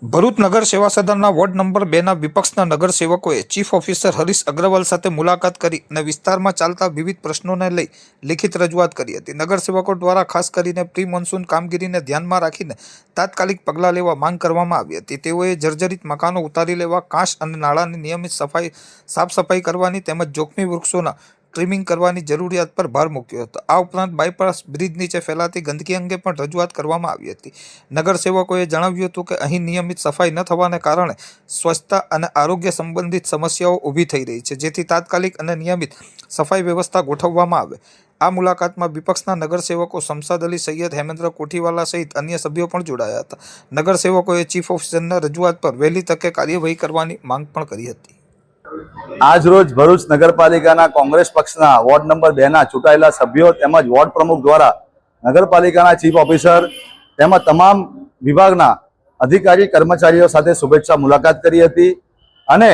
ભરૂચ નગર સેવા સદનના ward number 2ના વિપક્ષના નગરસેવકોએ chief officer Harish Agarwal સાથે મુલાકાત કરી અને વિસ્તારમાં ચાલતા વિવિધ પ્રશ્નોને લઈ લિખિત રજૂઆત કરી હતી। નગરસેવકો દ્વારા ખાસ કરીને પ્રી મોન્સૂન કામગીરીને ધ્યાનમાં રાખીને તાત્કાલિક પગલાં લેવા માંગ કરવામાં આવી હતી। તેઓએ જર્જરિત મકાનો ઉતારી લેવા, કાંસ અને નાળાની નિયમિત સાફ સફાઈ કરવાની તેમજ જોખમી વૃક્ષોના ટ્રીમિંગ કરવાની જરૂરિયાત પર ભાર મૂક્યો હતો। આ ઉપરાંત બાયપાસ બ્રિજ નીચે ફેલાતી ગંદકી અંગે પણ રજૂઆત કરવામાં આવી હતી। નગરસેવકોએ જણાવ્યું હતું કે અહીં નિયમિત સફાઈ ન થવાને કારણે સ્વચ્છતા અને આરોગ્ય સંબંધિત સમસ્યાઓ ઊભી થઈ રહી છે, જેથી તાત્કાલિક અને નિયમિત સફાઈ વ્યવસ્થા ગોઠવવામાં આવે। આ મુલાકાતમાં વિપક્ષના નગરસેવકો શમશાદ અલી સૈયદ, હેમેન્દ્ર કોઠીવાલા સહિત અન્ય સભ્યો પણ જોડાયા હતા। નગરસેવકોએ ચીફ ઓફિસરના રજૂઆત પર વહેલી તકે કાર્યવાહી કરવાની માંગ પણ કરી હતી। આજ રોજ ભરૂચ નગરપાલિકાના કોંગ્રેસ પક્ષના વોર્ડ નંબર 2ના ચૂંટાયેલા સભ્યો તેમજ વોર્ડ પ્રમુખ દ્વારા નગરપાલિકાના ચીફ ઓફિસર તેમજ તમામ વિભાગના અધિકારી કર્મચારીઓ સાથે શુભેચ્છા મુલાકાત કરી હતી અને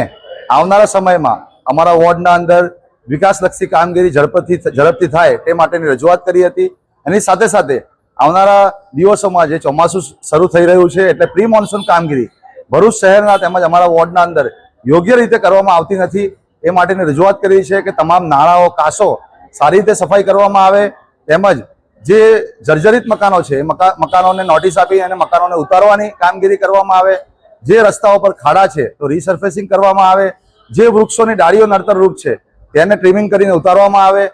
આવનારા સમયમાં અમારા વોર્ડના અંદર વિકાસલક્ષી કામગીરી ઝડપથી થાય તે માટેની રજૂઆત કરી હતી। એની સાથે સાથે આવનારા દિવસોમાં જે ચોમાસું શરૂ થઈ રહ્યું છે એટલે પ્રી મોન્સૂન કામગીરી ભરૂચ શહેરના તેમજ અમારા વોર્ડના અંદર યોગ્ય રીતે કરવામાં આવતી નથી, એ માટેની રજૂઆત કરી છે કે તમામ નાળાઓ, કાંસો સારી રીતે સફાઈ કરવામાં આવે તેમજ જે જર્જરિત મકાનો છે એ મકાનોને નોટિસ આપી અને મકાનોને ઉતારવાની કામગીરી કરવામાં આવે। જે રસ્તાઓ પર ખાડા છે તો રીસર્ફેસિંગ કરવામાં આવે। જે વૃક્ષોની ડાળીઓ નડતરરૂપ છે તેને ટ્રીમિંગ કરીને ઉતારવામાં આવે।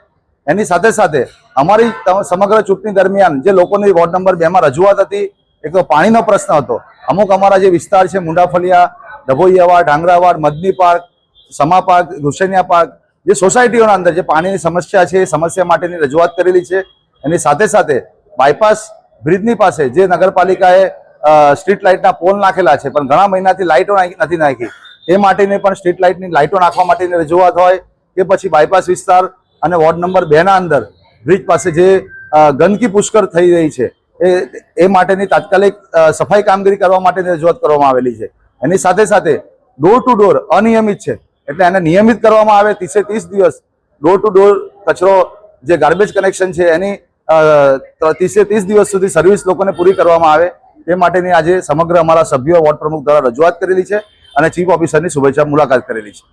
એની સાથે સાથે અમારી સમગ્ર ચૂંટણી દરમિયાન જે લોકોની વોર્ડ નંબર 2માં રજૂઆત હતી, એક તો પાણીનો પ્રશ્ન હતો। અમુક અમારા જે વિસ્તાર છે મુંડાફલિયા, ડભોઈયાવાડ, ઢાંગરાવાડ, મદની પાર્ક, સમા પાર્ક, હુસેનિયા પાર્ક, જે સોસાયટીઓના અંદર જે પાણીની સમસ્યા છે એ સમસ્યા માટેની રજૂઆત કરેલી છે। એની સાથે સાથે બાયપાસ બ્રિજની પાસે જે નગરપાલિકાએ સ્ટ્રીટ લાઇટના પોલ નાખેલા છે પણ ઘણા મહિનાથી લાઇટો નથી નાખી, એ માટેની પણ સ્ટ્રીટ લાઇટની લાઇટો નાખવા માટેની રજૂઆત હોય કે પછી બાયપાસ વિસ્તાર અને વોર્ડ નંબર 2ના અંદર બ્રિજ પાસે જે ગંદકી પુષ્કળ થઈ રહી છે એ માટેની તાત્કાલિક સફાઈ કામગીરી કરવા માટેની રજૂઆત કરવામાં આવેલી છે। એની સાથે સાથે ડોર ટુ ડોર અનિયમિત છે એટલે એને નિયમિત કરવામાં આવે। 30 દિવસ ડોર ટુ ડોર કચરો જે ગાર્બેજ કનેક્શન છે એની 30 દિવસ સુધી સર્વિસ લોકોને પૂરી કરવામાં આવે તે માટેની આજે સમગ્ર અમારા સભ્યો વોર્ડ પ્રમુખ દ્વારા રજૂઆત કરેલી છે અને ચીફ ઓફિસરની શુભેચ્છા મુલાકાત કરેલી છે।